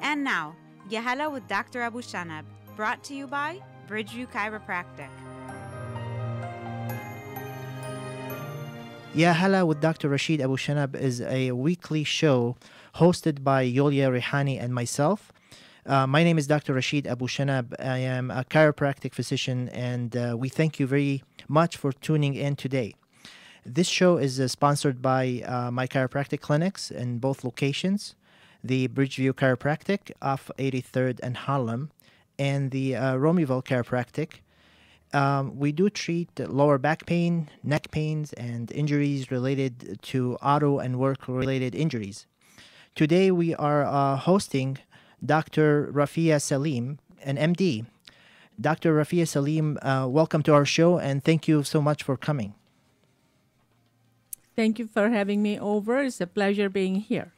And now, Yahala with Dr. Abu Shanab, brought to you by Bridgeview Chiropractic. Yahala with Dr. Rashid Abu Shanab is a weekly show hosted by Yulia Rihani and myself. My name is Dr. Rashid Abu Shanab. I am a chiropractic physician, and we thank you very much for tuning in today. This show is sponsored by my chiropractic clinics in both locations, the Bridgeview Chiropractic off 83rd and Harlem, and the Romeville Chiropractic. We do treat lower back pain, neck pains, and injuries related to auto and work-related injuries. Today we are hosting Dr. Rafia Salim, an MD. Dr. Rafia Salim, welcome to our show, and thank you so much for coming. Thank you for having me over. It's a pleasure being here.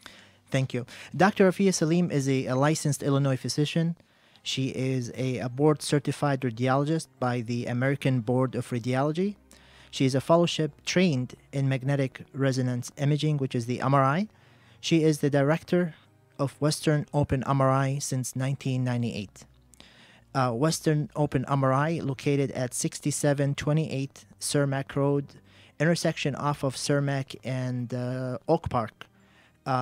Thank you. Dr. Rafia Salim is a licensed Illinois physician. She is a board-certified radiologist by the American Board of Radiology. She is a fellowship trained in magnetic resonance imaging, which is the MRI. She is the director of Western Open MRI since 1998. Western Open MRI, located at 6728 Cermak Road, intersection off of Cermak and Oak Park.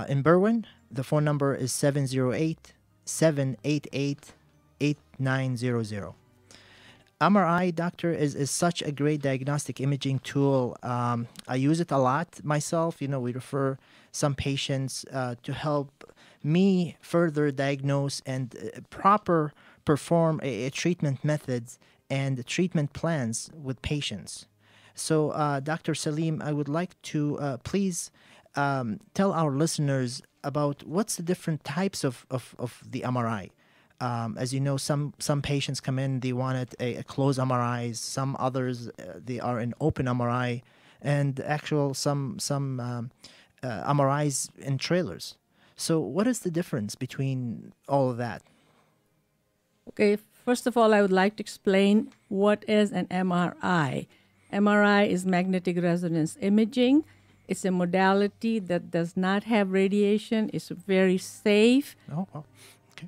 In Berwyn, the phone number is 708-788-8900. MRI, doctor, is such a great diagnostic imaging tool. I use it a lot myself. We refer some patients to help me further diagnose and proper perform a treatment methods and treatment plans with patients. So, Dr. Salim, I would like to please tell our listeners about what's the different types of the MRI. As you know, some patients come in, they wanted a closed MRIs. Some others, they are in open MRI, and some MRIs in trailers. So what is the difference between all of that? Okay, first of all, I would like to explain what is an MRI. MRI is magnetic resonance imaging. It's a modality that does not have radiation. It's very safe. Oh, wow. Okay.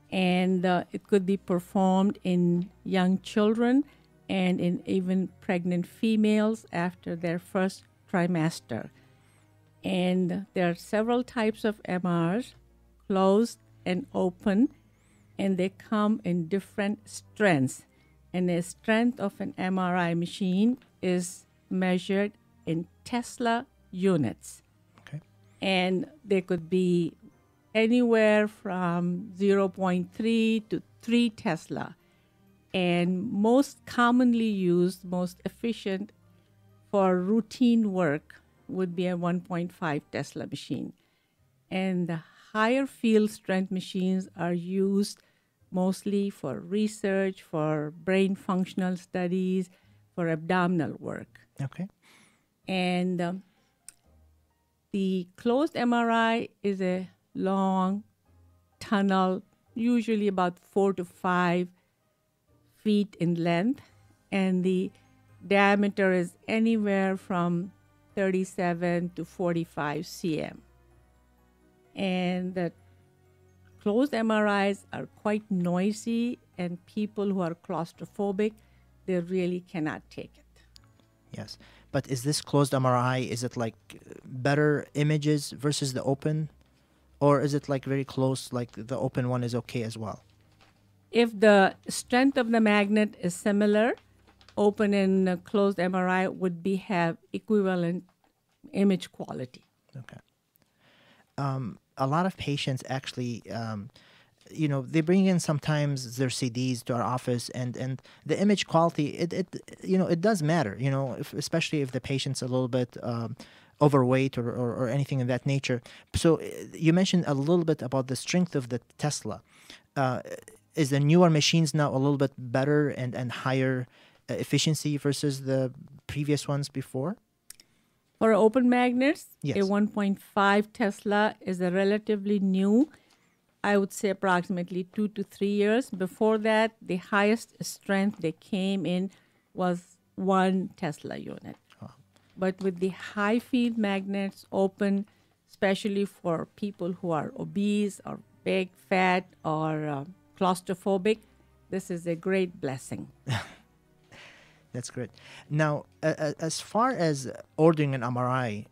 And it could be performed in young children and in even pregnant females after their first trimester. And there are several types of MRs, closed and open, and they come in different strengths. And the strength of an MRI machine is measured in Tesla units. Okay. And they could be anywhere from 0.3 to 3 Tesla. And most commonly used, most efficient for routine work would be a 1.5 Tesla machine. And the higher field strength machines are used mostly for research, for brain functional studies, for abdominal work. Okay. And the closed MRI is a long tunnel, usually about 4 to 5 feet in length, and the diameter is anywhere from 37 to 45 cm. And the closed MRIs are quite noisy, and people who are claustrophobic, they really cannot take it. Yes. But is this closed MRI, is it like better images versus the open? Or is it like very close, like the open one is okay as well? If the strength of the magnet is similar, open and closed MRI would have equivalent image quality. Okay. A lot of patients actually, they bring in sometimes their CDs to our office, and the image quality, it does matter, especially if the patient's a little bit overweight or anything of that nature. So you mentioned a little bit about the strength of the Tesla. Is the newer machines now a little bit better and higher efficiency versus the previous ones before? For open magnets, yes. A 1.5 Tesla is a relatively new, I would say approximately 2 to 3 years. Before that, the highest strength they came in was 1 Tesla unit. Oh. But with the high field magnets open, especially for people who are obese or big, fat, or claustrophobic, this is a great blessing. That's great. Now, as far as ordering an MRI,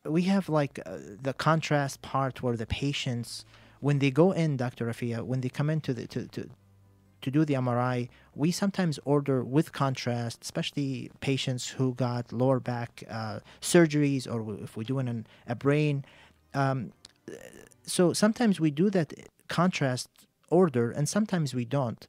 we have like the contrast part where the patients, when they go in, Dr. Rafia, when they come in to do the MRI, we sometimes order with contrast, especially patients who got lower back surgeries, or if we're doing a brain. So sometimes we do that contrast order, and sometimes we don't.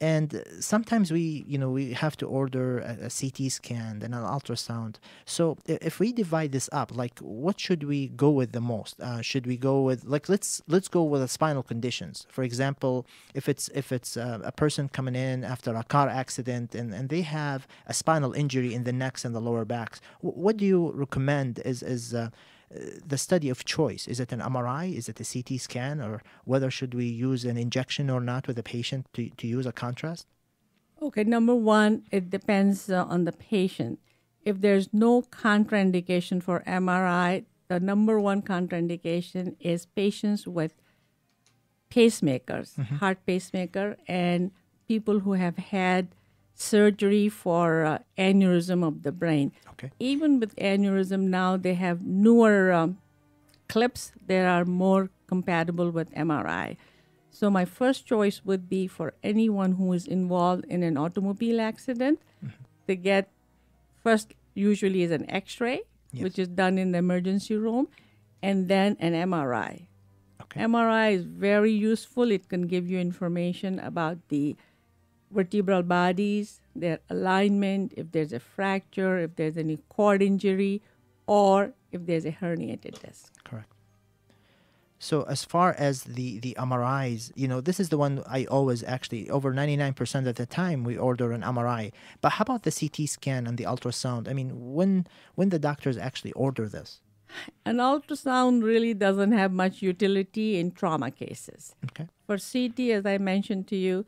And sometimes we have to order a CT scan and an ultrasound. So if we divide this up, like what should we go with the most? Should we go with, like, let's go with the spinal conditions. For example, if it's a person coming in after a car accident and they have a spinal injury in the necks and the lower backs, what do you recommend is the study of choice? Is it an MRI? Is it a CT scan? Or whether should we use an injection or not with the patient to use a contrast? Okay, number one, it depends on the patient. If there's no contraindication for MRI, the number one contraindication is patients with pacemakers, heart pacemaker, and people who have had surgery for aneurysm of the brain. Okay. Even with aneurysm now, they have newer clips that are more compatible with MRI. So my first choice would be for anyone who is involved in an automobile accident to get first usually is an X-ray, which is done in the emergency room, and then an MRI. Okay. MRI is very useful. It can give you information about the vertebral bodies, their alignment, if there's a fracture, if there's any cord injury, or if there's a herniated disc. Correct. So as far as the MRIs, this is the one I always actually, over 99% of the time, we order an MRI. But how about the CT scan and the ultrasound? I mean, when the doctors actually order this? An ultrasound really doesn't have much utility in trauma cases. Okay. For CT, as I mentioned to you,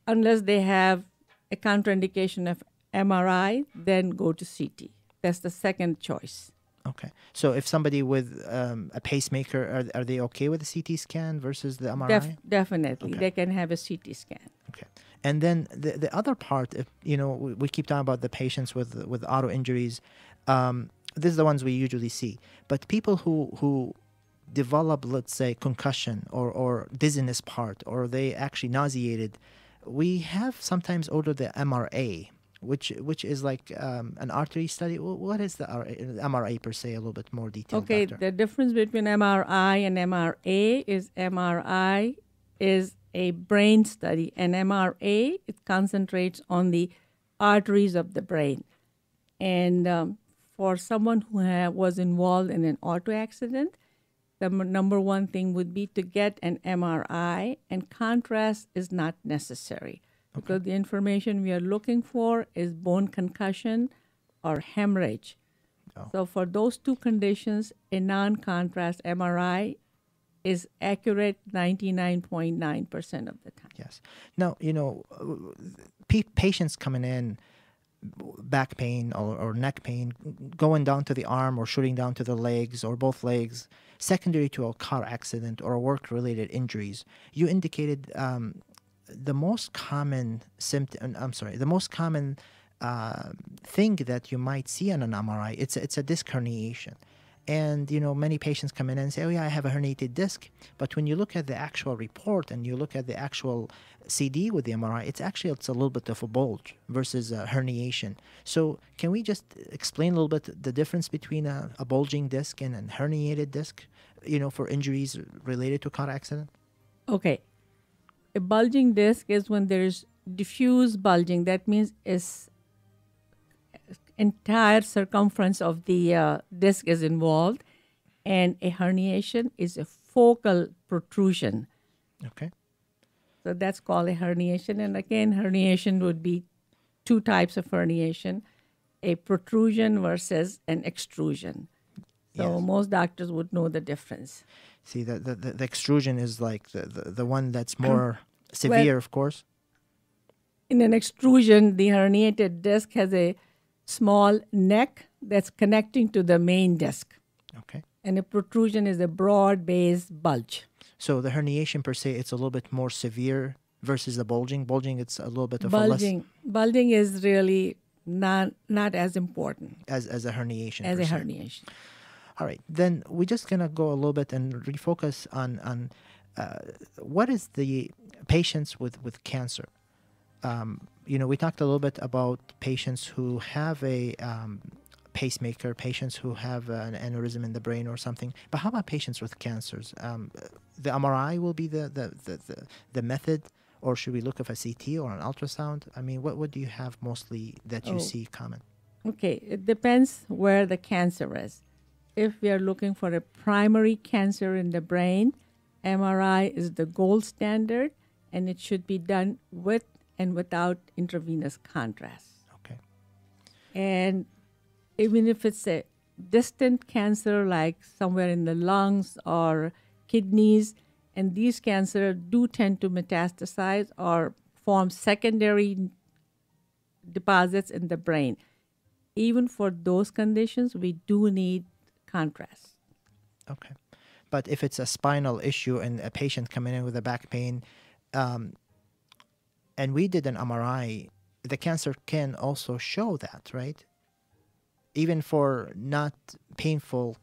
unless they have a contraindication of MRI, then go to CT. That's the second choice. Okay. So if somebody with a pacemaker, are they okay with the CT scan versus the MRI? Definitely. Okay. They can have a CT scan. Okay. And then the other part, if, we keep talking about the patients with auto injuries. These are the ones we usually see. But people who develop, let's say, concussion or dizziness part, or they actually nauseated, we have sometimes ordered the MRA, which is like an artery study. What is the MRA per se? A little bit more detail. Okay, Doctor. the difference between MRI and MRA is MRI is a brain study, and MRA, it concentrates on the arteries of the brain. And for someone who was involved in an auto accident, the number one thing would be to get an MRI, and contrast is not necessary because the information we are looking for is bone concussion or hemorrhage. Oh. So for those two conditions, a non-contrast MRI is accurate 99.9% of the time. Yes. Now, patients coming in, back pain or neck pain, going down to the arm or shooting down to the legs or both legs, secondary to a car accident or work-related injuries. You indicated the most common symptom. The most common thing that you might see on an MRI. It's a disc herniation. And, many patients come in and say, oh, yeah, I have a herniated disc. But when you look at the actual report and you look at the actual CD with the MRI, it's a little bit of a bulge versus a herniation. So can we just explain a little bit the difference between a bulging disc and a herniated disc, for injuries related to car accident? Okay. A bulging disc is when there's diffuse bulging. That means it's entire circumference of the disc is involved, and a herniation is a focal protrusion. Okay. So that's called a herniation. And again, herniation would be two types of herniation, a protrusion versus an extrusion. So most doctors would know the difference. See, the extrusion is like the one that's more severe, of course. In an extrusion, the herniated disc has a small neck that's connecting to the main disc. Okay. And a protrusion is a broad-based bulge. So the herniation per se, it's a little bit more severe versus the bulging. Bulging, it's a little bit of a less Bulging is really not as important as a herniation. as per a se. herniation. All right, then we're just gonna go a little bit and refocus on what is the patients with cancer. We talked a little bit about patients who have a pacemaker, patients who have an aneurysm in the brain or something. But how about patients with cancers? The MRI will be the method, or should we look at a CT or an ultrasound? I mean, what do you have mostly that you see common? Okay, it depends where the cancer is. If we are looking for a primary cancer in the brain, MRI is the gold standard, and it should be done with and without intravenous contrast. Okay. And even if it's a distant cancer, like somewhere in the lungs or kidneys, and these cancers do tend to metastasize or form secondary deposits in the brain. Even for those conditions, we do need contrast. Okay. But if it's a spinal issue and a patient coming in with a back pain, and we did an MRI, the cancer can also show that, right? Even for not painful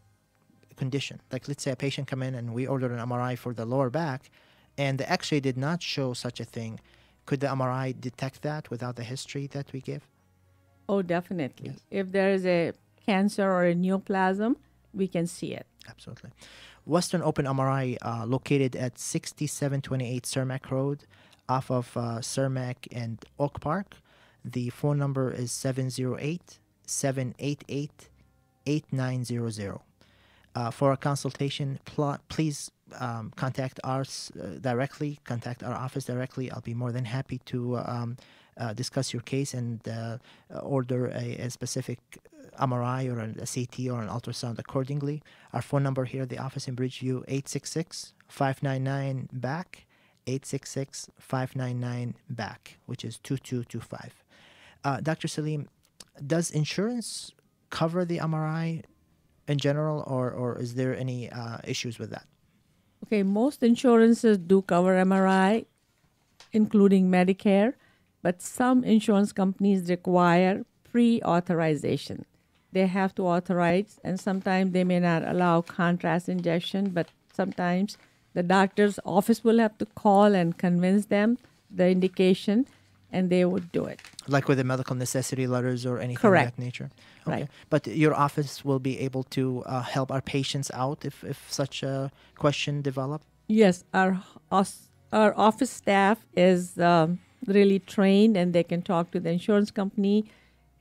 condition. Like let's say a patient come in and we ordered an MRI for the lower back and the x-ray did not show such a thing. Could the MRI detect that without the history that we give? Oh, definitely. Yes. If there is a cancer or a neoplasm, we can see it. Absolutely. Western Open MRI located at 6728 Cermak Road off of Cermak and Oak Park. The phone number is 708-788-8900. For a consultation, please contact us directly, contact our office directly. I'll be more than happy to discuss your case and order a specific MRI or a CT or an ultrasound accordingly. Our phone number here at the office in Bridgeview, 866-599-BACK, 866-599-BACK, which is 2225. Dr. Salim, does insurance cover the MRI in general, or is there any issues with that? Okay, most insurances do cover MRI, including Medicare, but some insurance companies require pre-authorization. They have to authorize, and sometimes they may not allow contrast injection, but sometimes the doctor's office will have to call and convince them the indication, and they would do it. Like with the medical necessity letters or anything Correct. of that nature? Right. Okay. But your office will be able to help our patients out if such a question develop? Yes, our office staff is really trained, and they can talk to the insurance company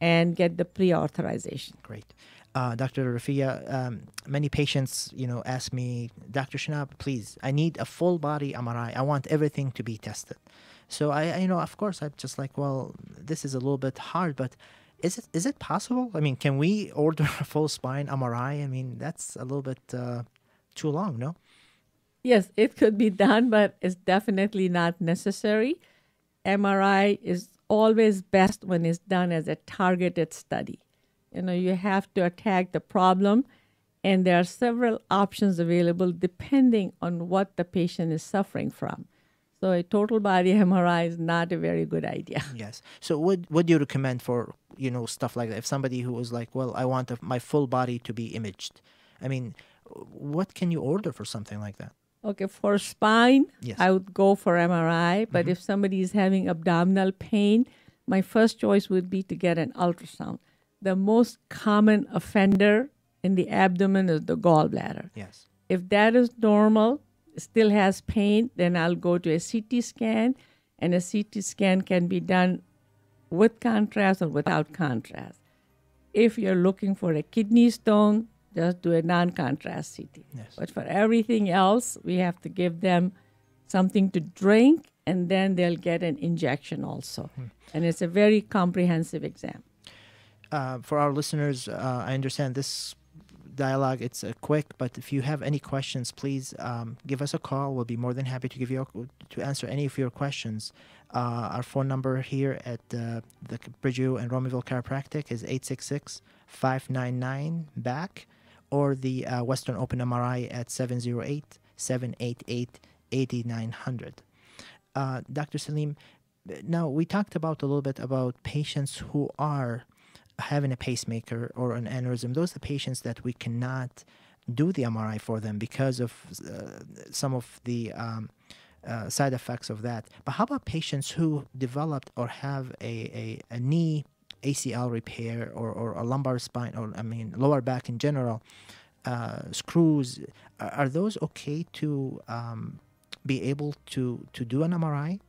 and get the pre-authorization. Great. Dr. Rafia, many patients, ask me, Dr. Shanab, please, I need a full body MRI. I want everything to be tested. So I of course, I'm just like, well, this is a little bit hard, but is it possible? I mean, can we order a full spine MRI? I mean, that's a little bit too long, no? Yes, it could be done, but it's definitely not necessary. MRI is always best when it's done as a targeted study. You have to attack the problem, and there are several options available depending on what the patient is suffering from. So a total body MRI is not a very good idea. Yes. So what do you recommend for, stuff like that? If somebody who was like, well, I want my full body to be imaged. I mean, what can you order for something like that? Okay, for spine, Yes. I would go for MRI. But if somebody is having abdominal pain, my first choice would be to get an ultrasound. The most common offender in the abdomen is the gallbladder. Yes. If that is normal, still has pain, then I'll go to a CT scan, and a CT scan can be done with contrast or without contrast. If you're looking for a kidney stone, just do a non-contrast CT. Yes. But for everything else, we have to give them something to drink, and then they'll get an injection also. And it's a very comprehensive exam. For our listeners, I understand this dialogue, it's quick, but if you have any questions, please give us a call. We'll be more than happy to answer any of your questions. Our phone number here at the Bridgeview and Romaville Chiropractic is 866-599-BACK, or the Western Open MRI at 1-800-788-8900. Dr. Salim, now we talked about a little bit about patients who are having a pacemaker or an aneurysm. Those are the patients that we cannot do the MRI for them because of some of the side effects of that. But how about patients who developed or have a knee ACL repair or a lumbar spine, or lower back in general, screws? Are those okay to be able to do an MRI?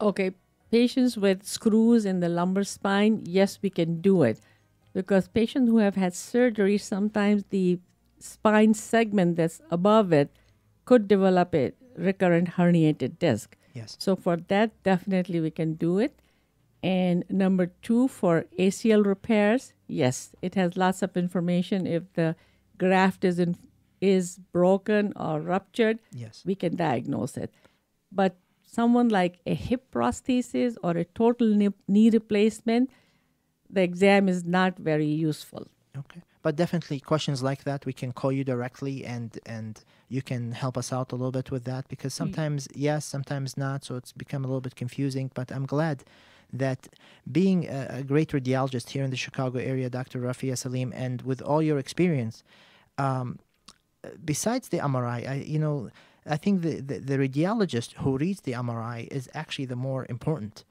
Okay, patients with screws in the lumbar spine, yes, we can do it. Because patients who have had surgery, sometimes the spine segment that's above it could develop a recurrent herniated disc. Yes. So for that, definitely we can do it. And number two, for ACL repairs, yes, it has lots of information. If the graft is broken or ruptured, Yes. we can diagnose it. But someone like a hip prosthesis or a total knee replacement, the exam is not very useful. Okay. But definitely questions like that, we can call you directly and you can help us out a little bit with that, because sometimes yes, sometimes not. So it's become a little bit confusing, but I'm glad that being a great radiologist here in the Chicago area, Dr. Rafia Salim, and with all your experience, besides the MRI, I think the radiologist who reads the MRI is actually the more important.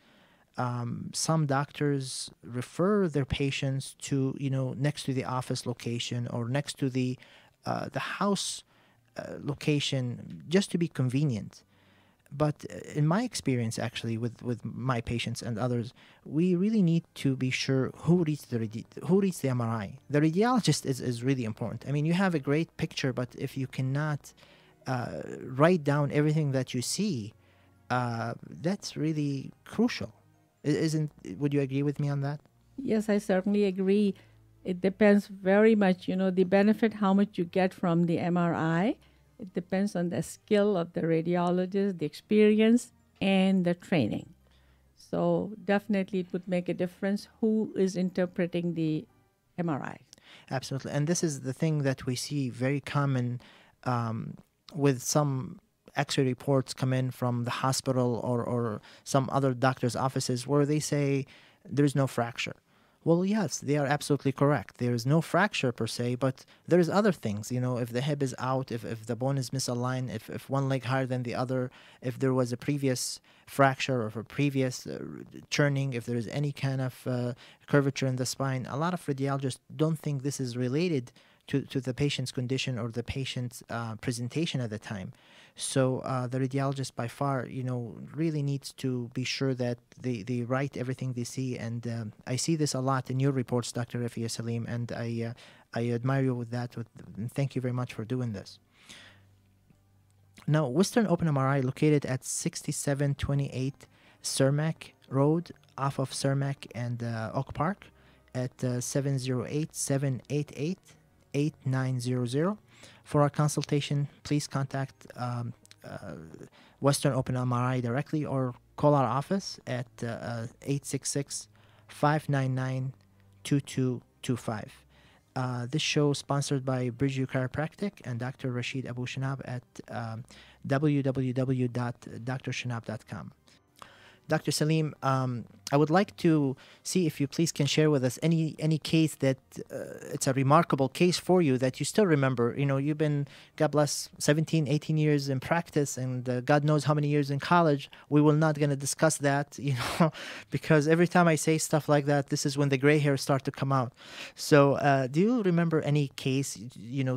Some doctors refer their patients to, next to the office location or next to the house location, just to be convenient. But in my experience, actually, with my patients and others, we really need to be sure who reads the MRI. The radiologist is really important. I mean, you have a great picture, but if you cannot write down everything that you see, that's really crucial. Would you agree with me on that? Yes, I certainly agree. It depends very much, the benefit, how much you get from the MRI. It depends on the skill of the radiologist, the experience, and the training. So definitely it would make a difference who is interpreting the MRI. Absolutely. And this is the thing that we see very common with some X-ray reports come in from the hospital or some other doctor's offices where they say there's no fracture. Well, yes, they are absolutely correct. There is no fracture per se, but there's other things. If the hip is out, if the bone is misaligned, if one leg higher than the other, if there was a previous fracture or a previous churning, if there is any kind of curvature in the spine, a lot of radiologists don't think this is related to the patient's condition or the patient's presentation at the time. So the radiologist by far, really needs to be sure that they write everything they see. And I see this a lot in your reports, Dr. Rafia Salim, and I admire you with that. And thank you very much for doing this. Now, Western Open MRI located at 6728 Cermak Road off of Cermak and Oak Park at 708-788-8900. For our consultation, please contact Western Open MRI directly or call our office at 866-599-2225. This show is sponsored by Bridgeview Chiropractic and Dr. Rashid Abu Shanab at www.drshanab.com. Dr. Salim, I would like to see if you please can share with us any case that it's a remarkable case for you that you still remember. You've been, God bless, 17, 18 years in practice and God knows how many years in college. We will not going to discuss that, because every time I say stuff like that, this is when the gray hairs start to come out. So do you remember any case,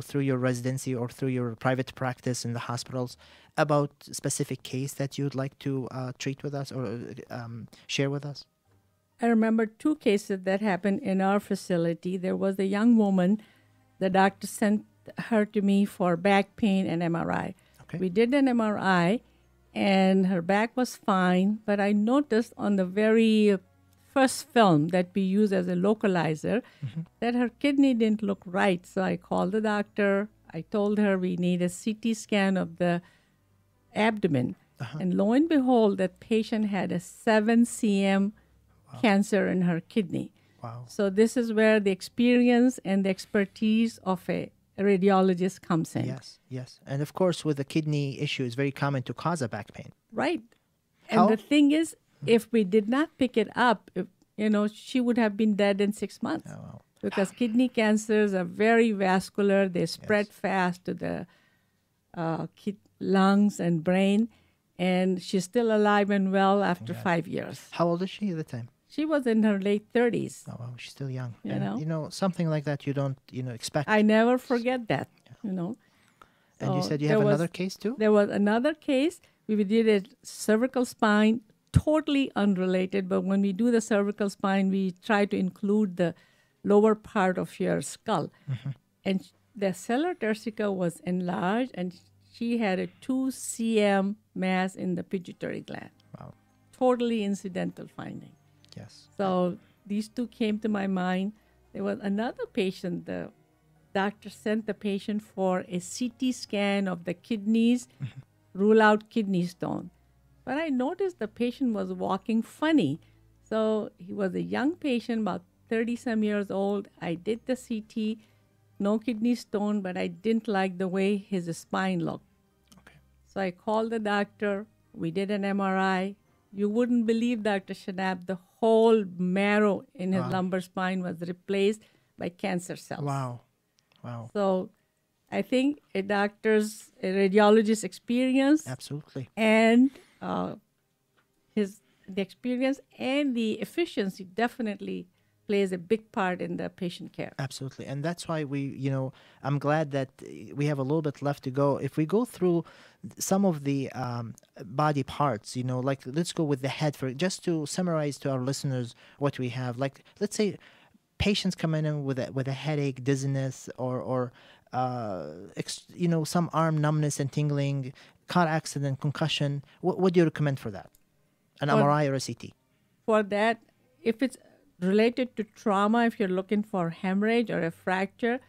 through your residency or through your private practice in the hospitals about a specific case that you'd like to treat with us or share with us? I remember two cases that happened in our facility. There was a young woman. The doctor sent her to me for back pain and MRI. Okay. We did an MRI, and her back was fine, but I noticed on the very first film that we use as a localizer that her kidney didn't look right. So I called the doctor. I told her we need a CT scan of the abdomen. And lo and behold, that patient had a 7 cm cancer in her kidney. Wow. So this is where the experience and the expertise of a a radiologist comes in. Yes, yes. And of course, with the kidney issue, it's very common to cause a back pain. Right. How- And the thing is, if we did not pick it up, she would have been dead in 6 months. Oh, wow. Because kidney cancers are very vascular. They spread fast to the lungs and brain. And she's still alive and well after 5 years. How old is she at the time? She was in her late 30s. Oh, wow, she's still young. You And, know? something like that you don't, expect. I never forget that, And you So said you have another case too? There was another case. We did a cervical spine, totally unrelated. But when we do the cervical spine, we try to include the lower part of your skull. And the cellular turcica was enlarged, and she had a 2 cm mass in the pituitary gland. Wow. Totally incidental finding. Yes. So these two came to my mind. There was another patient. The doctor sent the patient for a CT scan of the kidneys, rule out kidney stone. But I noticed the patient was walking funny. So he was a young patient, about 30-some years old. I did the CT, no kidney stone, but I didn't like the way his spine looked. Okay. So I called the doctor. We did an MRI. You wouldn't believe, Dr. Shanab, the whole marrow in his lumbar spine was replaced by cancer cells. Wow. Wow. So I think a radiologist's experience Absolutely. and the experience and the efficiency definitely plays a big part in the patient care. Absolutely. And that's why I'm glad that we have a little bit left to go. If we go through some of the body parts, like let's go with the head just to summarize to our listeners what we have. Like, let's say patients come in with a headache, dizziness, or some arm numbness and tingling, car accident, concussion. What do you recommend for that? An MRI or a CT? For that, if it's related to trauma, if you're looking for hemorrhage or a fracture,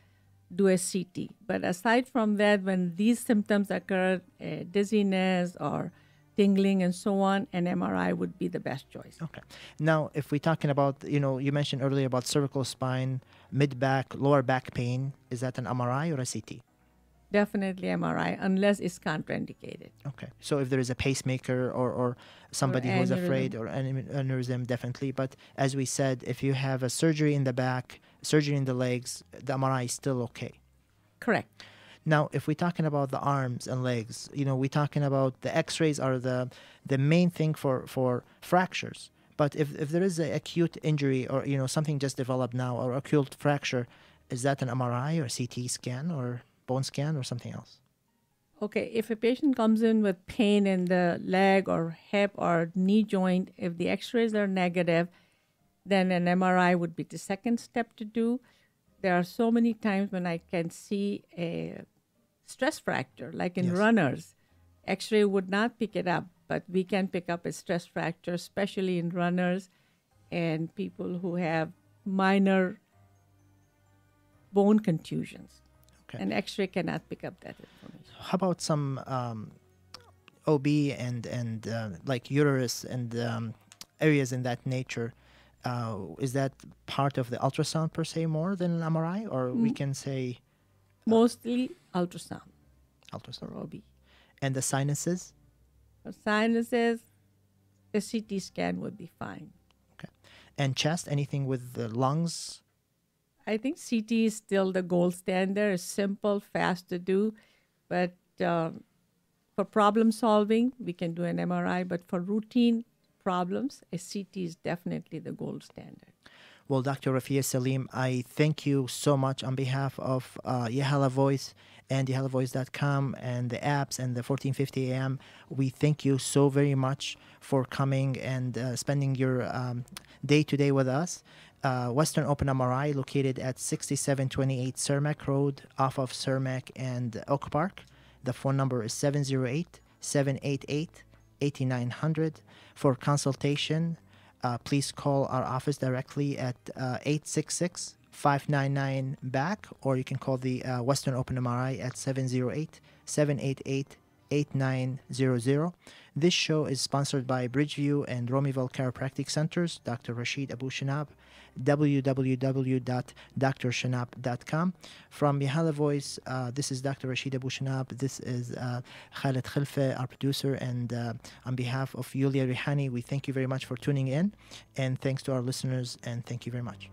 do a CT. But aside from that, when these symptoms occur, dizziness or tingling and so on, an MRI would be the best choice. Okay. Now, if we're talking about, you mentioned earlier about cervical spine, mid-back, lower back pain, is that an MRI or a CT? Definitely MRI, unless it's contraindicated. Okay. So if there is a pacemaker or somebody who's afraid, or aneurysm, definitely. But as we said, if you have a surgery in the back, surgery in the legs, the MRI is still okay. Correct. Now, if we're talking about the arms and legs, we're talking about the x-rays are the main thing for fractures. But if there is an acute injury or, something just developed now or acute fracture, is that an MRI or CT scan or bone scan or something else? Okay, if a patient comes in with pain in the leg or hip or knee joint, if the x-rays are negative, then an MRI would be the second step to do. There are so many times when I can see a stress fracture, like in runners. X-ray would not pick it up, but we can pick up a stress fracture, especially in runners and people who have minor bone contusions. Okay. And X-ray cannot pick up that information. How about some OB and like uterus and areas in that nature? Is that part of the ultrasound per se more than an MRI, or we can say Mostly ultrasound ultrasound? or OB. And the sinuses? For sinuses, a CT scan would be fine. Okay. And chest? Anything with the lungs? I think CT is still the gold standard. It's simple, fast to do. But for problem solving, we can do an MRI. But for routine problems, a CT is definitely the gold standard. Well, Dr. Rafia Salim, I thank you so much on behalf of Yahala Voice and YahalaVoice.com and the apps and the 1450 AM. We thank you so very much for coming and spending your day today with us. Western Open MRI located at 6728 Cermak Road off of Cermak and Oak Park. The phone number is 708-788-8900. For consultation, please call our office directly at 866-599-BACK, or you can call the Western Open MRI at 708-788-8900. 8900. This show is sponsored by Bridgeview and Romiville Chiropractic Centers, Dr. Rashid Abu Shanab, www.drshanab.com. From Yahala Voice, this is Dr. Rashid Abu Shanab. This is Khaled Khilfe, our producer, and on behalf of Yulia Rihani, we thank you very much for tuning in, and thanks to our listeners, and thank you very much.